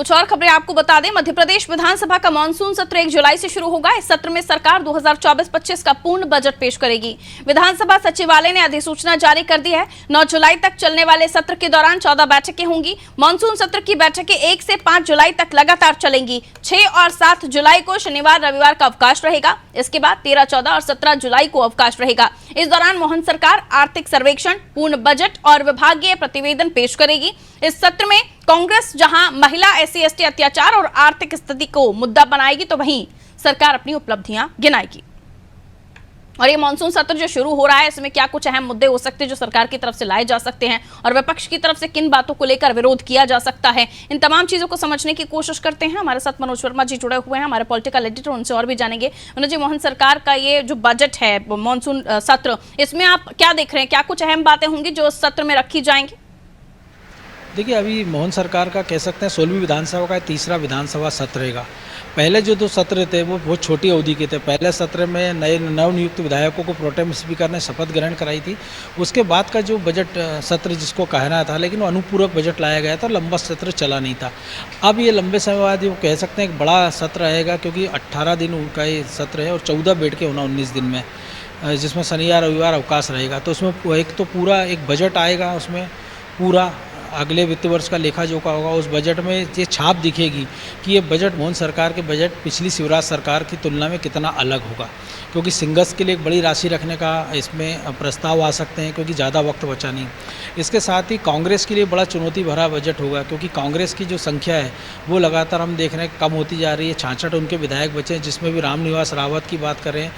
कुछ और खबरें आपको बता दें। मध्य प्रदेश विधानसभा का मानसून सत्र 1 जुलाई से शुरू होगा। इस सत्र में सरकार 2024-25 का पूर्ण बजट पेश करेगी। विधानसभा सचिवालय ने अधिसूचना जारी कर दी है। 9 जुलाई तक चलने वाले सत्र के दौरान 14 बैठकें होंगी। मानसून सत्र की बैठकें 1 से 5 जुलाई तक लगातार चलेंगी। 6 और 7 जुलाई को शनिवार रविवार का अवकाश रहेगा। इसके बाद 13, 14 और 17 जुलाई को अवकाश रहेगा। इस दौरान मोहन सरकार आर्थिक सर्वेक्षण, पूर्ण बजट और विभागीय प्रतिवेदन पेश करेगी। इस सत्र में कांग्रेस जहां महिला, SC/ST अत्याचार और आर्थिक स्थिति को मुद्दा बनाएगी, तो वहीं सरकार अपनी उपलब्धियां गिनाएगी। और ये मानसून सत्र जो शुरू हो रहा है, इसमें क्या कुछ अहम मुद्दे हो सकते हैं जो सरकार की तरफ से लाए जा सकते हैं और विपक्ष की तरफ से किन बातों को लेकर विरोध किया जा सकता है, इन तमाम चीजों को समझने की कोशिश करते हैं। हमारे साथ मनोज वर्मा जी जुड़े हुए हैं, हमारे पॉलिटिकल एडिटर, उनसे और भी जानेंगे। मनोज जी, मोहन सरकार का ये जो बजट है, मानसून सत्र, इसमें आप क्या देख रहे हैं? क्या कुछ अहम बातें होंगी जो सत्र में रखी जाएंगी? देखिए, अभी मोहन सरकार का कह सकते हैं 16वीं विधानसभा का तीसरा विधानसभा सत्र रहेगा। पहले जो 2 सत्र थे वो बहुत छोटी अवधि के थे। पहले सत्र में नए नवनियुक्त विधायकों को प्रोटेम स्पीकर ने शपथ ग्रहण कराई थी। उसके बाद का जो बजट सत्र जिसको कहना था, लेकिन वो अनुपूरक बजट लाया गया था, लंबा सत्र चला नहीं था। अब ये लंबे समय बाद वो कह सकते हैं एक बड़ा सत्र रहेगा, क्योंकि 18 दिन उनका ये सत्र है और 14 बैठ के होना 19 दिन में, जिसमें शनिवार रविवार अवकाश रहेगा। तो उसमें एक तो पूरा एक बजट आएगा, उसमें पूरा अगले वित्त वर्ष का लेखा जोखा होगा। उस बजट में ये छाप दिखेगी कि ये बजट मोहन सरकार के बजट पिछली शिवराज सरकार की तुलना में कितना अलग होगा, क्योंकि सिंगल्स के लिए एक बड़ी राशि रखने का इसमें प्रस्ताव आ सकते हैं, क्योंकि ज़्यादा वक्त बचा नहीं। इसके साथ ही कांग्रेस के लिए बड़ा चुनौती भरा बजट होगा, क्योंकि कांग्रेस की जो संख्या है वो लगातार हम देख रहे हैं कम होती जा रही है। 66 उनके विधायक बचे हैं, जिसमें भी रामनिवास रावत की बात करें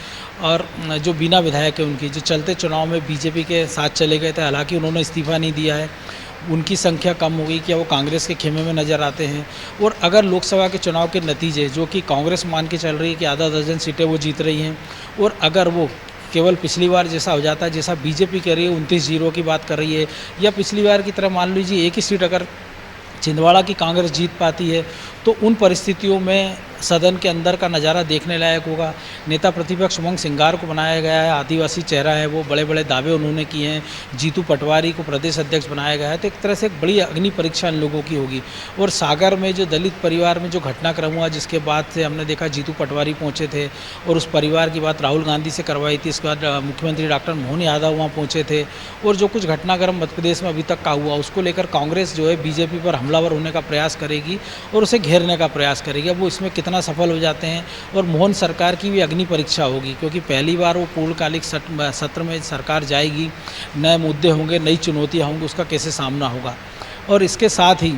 और जो बिना विधायक है उनकी, जो चलते चुनाव में बीजेपी के साथ चले गए थे, हालांकि उन्होंने इस्तीफा नहीं दिया है, उनकी संख्या कम हो गई, क्या वो कांग्रेस के खेमे में नज़र आते हैं। और अगर लोकसभा के चुनाव के नतीजे, जो कि कांग्रेस मान के चल रही है कि आधा दर्जन सीटें वो जीत रही हैं, और अगर वो केवल पिछली बार जैसा हो जाता है, जैसा बीजेपी कर रही है 29-0 की बात कर रही है, या पिछली बार की तरह मान लीजिए एक ही सीट अगर छिंदवाड़ा की कांग्रेस जीत पाती है, तो उन परिस्थितियों में सदन के अंदर का नज़ारा देखने लायक होगा। नेता प्रतिपक्ष उमंग सिंगार को बनाया गया है, आदिवासी चेहरा है, वो बड़े बड़े दावे उन्होंने किए हैं। जीतू पटवारी को प्रदेश अध्यक्ष बनाया गया है। तो एक तरह से एक बड़ी अग्नि परीक्षा इन लोगों की होगी। और सागर में जो दलित परिवार में जो घटनाक्रम हुआ, जिसके बाद से हमने देखा जीतू पटवारी पहुँचे थे और उस परिवार की बात राहुल गांधी से करवाई थी। इसके बाद मुख्यमंत्री डॉक्टर मोहन यादव वहाँ पहुँचे थे, और जो कुछ घटनाक्रम मध्य प्रदेश में अभी तक का हुआ, उसको लेकर कांग्रेस जो है बीजेपी पर हमलावर होने का प्रयास करेगी और उसे घेरने का प्रयास करेगी। अब वो इसमें कितना सफल हो जाते हैं, और मोहन सरकार की भी अग्नि परीक्षा होगी, क्योंकि पहली बार वो पूर्णकालिक सत्र में सरकार जाएगी, नए मुद्दे होंगे, नई चुनौतियाँ होंगी, उसका कैसे सामना होगा। और इसके साथ ही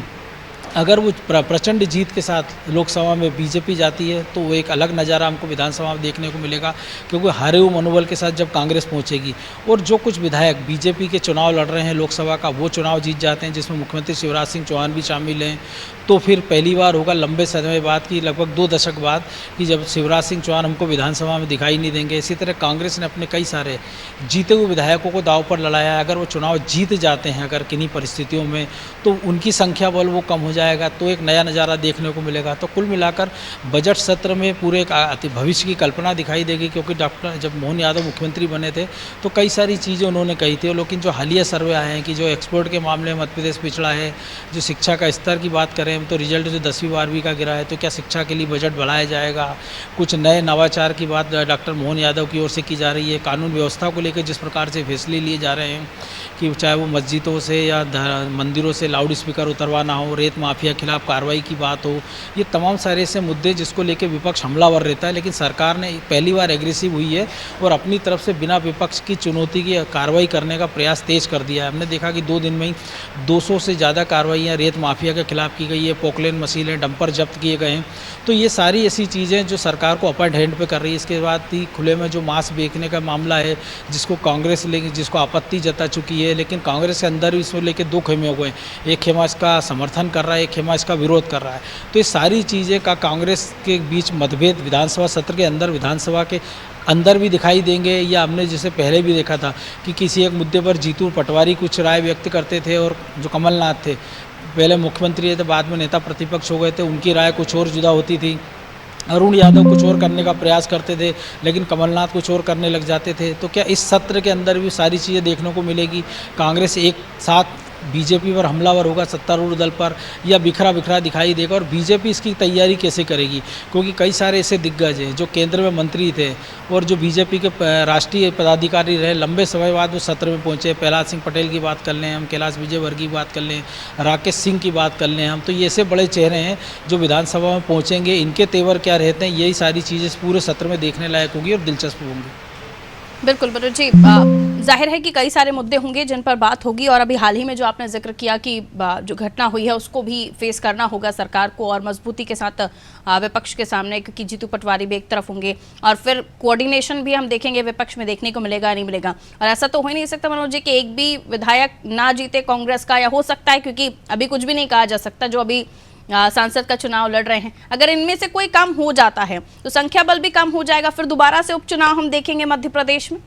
अगर वो प्रचंड जीत के साथ लोकसभा में बीजेपी जाती है, तो वो एक अलग नज़ारा हमको विधानसभा में देखने को मिलेगा, क्योंकि हारे हुए मनोबल के साथ जब कांग्रेस पहुंचेगी और जो कुछ विधायक बीजेपी के चुनाव लड़ रहे हैं लोकसभा का, वो चुनाव जीत जाते हैं, जिसमें मुख्यमंत्री शिवराज सिंह चौहान भी शामिल हैं, तो फिर पहली बार होगा लंबे समय बाद की, लगभग 2 दशक बाद, कि जब शिवराज सिंह चौहान हमको विधानसभा में दिखाई नहीं देंगे। इसी तरह कांग्रेस ने अपने कई सारे जीते हुए विधायकों को दांव पर लड़ाया है। अगर वो चुनाव जीत जाते हैं अगर किन्हीं परिस्थितियों में, तो उनकी संख्या बल वो कम हो जाएगा, तो एक नया नज़ारा देखने को मिलेगा। तो कुल मिलाकर बजट सत्र में पूरे एक भविष्य की कल्पना दिखाई देगी, क्योंकि जब मोहन यादव मुख्यमंत्री बने थे तो कई सारी चीज़ें उन्होंने कही थी, लेकिन जो हालिया सर्वे आए हैं कि जो एक्सपोर्ट के मामले में मध्य प्रदेश पिछड़ा है, जो शिक्षा का स्तर की बात करें तो रिजल्ट जो 10वीं 12वीं का गिरा है, तो क्या शिक्षा के लिए बजट बढ़ाया जाएगा। कुछ नए नवाचार की बात डॉक्टर मोहन यादव की ओर से की जा रही है। कानून व्यवस्था को लेकर जिस प्रकार से फैसले लिए जा रहे हैं, कि चाहे वो मस्जिदों से या मंदिरों से लाउड स्पीकर उतरवाना हो, रेत माफिया खिलाफ कार्रवाई की बात हो, ये तमाम सारे ऐसे मुद्दे जिसको लेकर विपक्ष हमलावर रहता है, लेकिन सरकार ने पहली बार एग्रेसिव हुई है और अपनी तरफ से बिना विपक्ष की चुनौती की कार्रवाई करने का प्रयास तेज कर दिया है। हमने देखा कि 2 दिन में ही 200 से ज़्यादा कार्रवाइयाँ रेत माफिया के खिलाफ की गई है, पोकलेन मशीनें, डंपर जब्त किए गए हैं। तो ये सारी ऐसी चीज़ें जो सरकार को अपर हैंड पे कर रही है। इसके बाद ही खुले में जो मांस बेचने का मामला है, जिसको कांग्रेस जिसको आपत्ति जता चुकी है, लेकिन कांग्रेस के अंदर भी इसको लेकर 2 खेमे हो गए। एक खेमा इसका समर्थन कर रहा है, एक खेमा इसका विरोध कर रहा है। तो ये सारी चीज़ें का कांग्रेस के बीच मतभेद विधानसभा सत्र के अंदर, विधानसभा के अंदर भी दिखाई देंगे, या हमने जैसे पहले भी देखा था कि किसी एक मुद्दे पर जीतू पटवारी कुछ राय व्यक्त करते थे, और जो कमलनाथ थे पहले मुख्यमंत्री थे, बाद में नेता प्रतिपक्ष हो गए थे, उनकी राय कुछ और जुदा होती थी। अरुण यादव कुछ और करने का प्रयास करते थे, लेकिन कमलनाथ कुछ और करने लग जाते थे। तो क्या इस सत्र के अंदर भी सारी चीज़ें देखने को मिलेगी? कांग्रेस एक साथ बीजेपी पर हमलावर होगा, सत्तारूढ़ दल पर, या बिखरा बिखरा दिखाई देगा। और बीजेपी इसकी तैयारी कैसे करेगी, क्योंकि कई सारे ऐसे दिग्गज हैं जो केंद्र में मंत्री थे और जो बीजेपी के राष्ट्रीय पदाधिकारी रहे, लंबे समय बाद वो सत्र में पहुंचे। प्रहलाद सिंह पटेल की बात कर लें हम, कैलाश विजयवर्गीय की बात कर लें, राकेश सिंह की बात कर लें हम, तो ये ऐसे बड़े चेहरे हैं जो विधानसभा में पहुंचेंगे। इनके तेवर क्या रहते हैं, यही सारी चीज़ें पूरे सत्र में देखने लायक होगी और दिलचस्प होंगी। बिल्कुल मनोज जी, जाहिर है कि कई सारे मुद्दे होंगे जिन पर बात होगी, और अभी हाल ही में जो आपने जिक्र किया कि जो घटना हुई है उसको भी फेस करना होगा सरकार को, और मजबूती के साथ विपक्ष के सामने, क्योंकि जीतू पटवारी भी एक तरफ होंगे और फिर कोऑर्डिनेशन भी हम देखेंगे विपक्ष में देखने को मिलेगा नहीं मिलेगा। और ऐसा तो हो ही नहीं सकता मनोज जी कि एक भी विधायक ना जीते कांग्रेस का, या हो सकता है क्योंकि अभी कुछ भी नहीं कहा जा सकता, जो अभी सांसद का चुनाव लड़ रहे हैं, अगर इनमें से कोई कम हो जाता है तो संख्या बल भी कम हो जाएगा, फिर दोबारा से उपचुनाव हम देखेंगे मध्य प्रदेश में।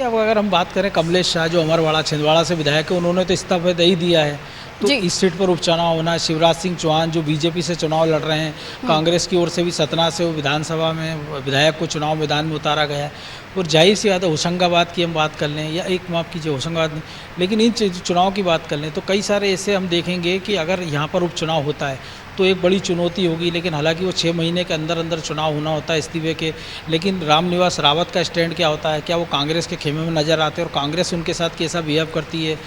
अब अगर हम बात करें कमलेश शाह जो अमरवाड़ा छिंदवाड़ा से विधायक है, उन्होंने तो इस्तीफा दे ही दिया है, तो इस सीट पर उपचुनाव होना है। शिवराज सिंह चौहान जो बीजेपी से चुनाव लड़ रहे हैं, कांग्रेस की ओर से भी सतना से वो विधानसभा में विधायक को चुनाव मैदान में उतारा गया है। और जाहिर सी बात है, होशंगाबाद की हम बात कर लें, या एक माफ़ कीजिए होशंगाबाद नहीं, लेकिन इन चुनाव की बात कर लें तो कई सारे ऐसे हम देखेंगे कि अगर यहाँ पर उपचुनाव होता है तो एक बड़ी चुनौती होगी। लेकिन हालांकि वो 6 महीने के अंदर अंदर चुनाव होना होता है इस्तीफे के। लेकिन रामनिवास रावत का स्टैंड क्या होता है, क्या वो कांग्रेस के खेमे में नज़र आते हैं और कांग्रेस उनके साथ कैसा बिहेव करती है,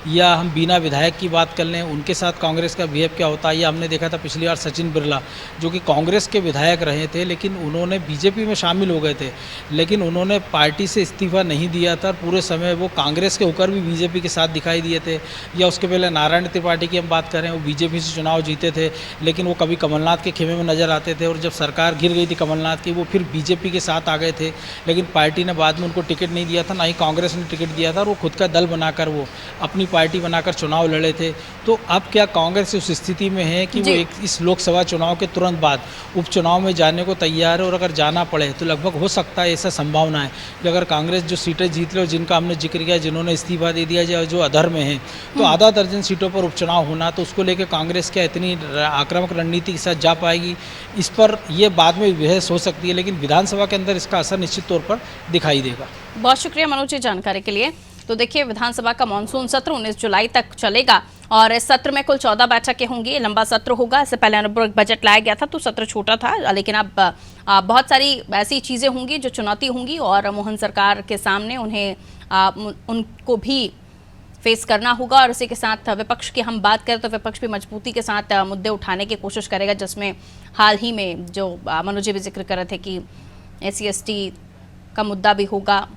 या हम बिना विधायक की बात कर लें, उनके साथ कांग्रेस का बिहेव क्या होता है। या हमने देखा था पिछली बार सचिन बिरला जो कि कांग्रेस के विधायक रहे थे, लेकिन उन्होंने बीजेपी में शामिल हो गए थे, लेकिन उन्होंने पार्टी से इस्तीफा नहीं दिया था। पूरे समय वो कांग्रेस के होकर भी बीजेपी के साथ दिखाई दिए थे। या उसके पहले नारायण त्रिपाठी की हम बात करें, वो बीजेपी से चुनाव जीते थे, लेकिन वो कभी कमलनाथ के खेमे में नज़र आते थे, और जब सरकार गिर गई थी कमलनाथ की, वो फिर बीजेपी के साथ आ गए थे। लेकिन पार्टी ने बाद में उनको टिकट नहीं दिया था, ना ही कांग्रेस ने टिकट दिया था, और वो खुद का दल बनाकर, वो अपनी पार्टी बनाकर चुनाव लड़े थे। तो अब क्या कांग्रेस उस स्थिति में है कि वो इस लोकसभा चुनाव के तुरंत बाद उपचुनाव में जाने को तैयार है, और अगर जाना पड़े तो लगभग हो सकता है, ऐसा संभावना है कि अगर कांग्रेस जो सीटें जीत ले और जिनका हमने जिक्र किया, जिन्होंने इस्तीफा दे दिया या जो अधर में है, तो आधा दर्जन सीटों पर उपचुनाव होना, तो उसको लेकर कांग्रेस क्या इतनी आक्रामक रणनीति के साथ जा पाएगी, इस पर यह बाद में बहस हो सकती है। लेकिन विधानसभा के अंदर इसका असर निश्चित तौर पर दिखाई देगा। बहुत शुक्रिया मनोज जी जानकारी के लिए। तो देखिए, विधानसभा का मानसून सत्र 19 जुलाई तक चलेगा और इस सत्र में कुल 14 बैठकें होंगी। लंबा सत्र होगा। इससे पहले अनुपूरक बजट लाया गया था तो सत्र छोटा था, लेकिन अब बहुत सारी ऐसी चीज़ें होंगी जो चुनौती होंगी और मोहन सरकार के सामने उनको भी फेस करना होगा। और इसी के साथ विपक्ष की हम बात करें तो विपक्ष भी मजबूती के साथ मुद्दे उठाने की कोशिश करेगा, जिसमें हाल ही में जो मनोज जी भी जिक्र कर रहे थे कि SC ST का मुद्दा भी होगा,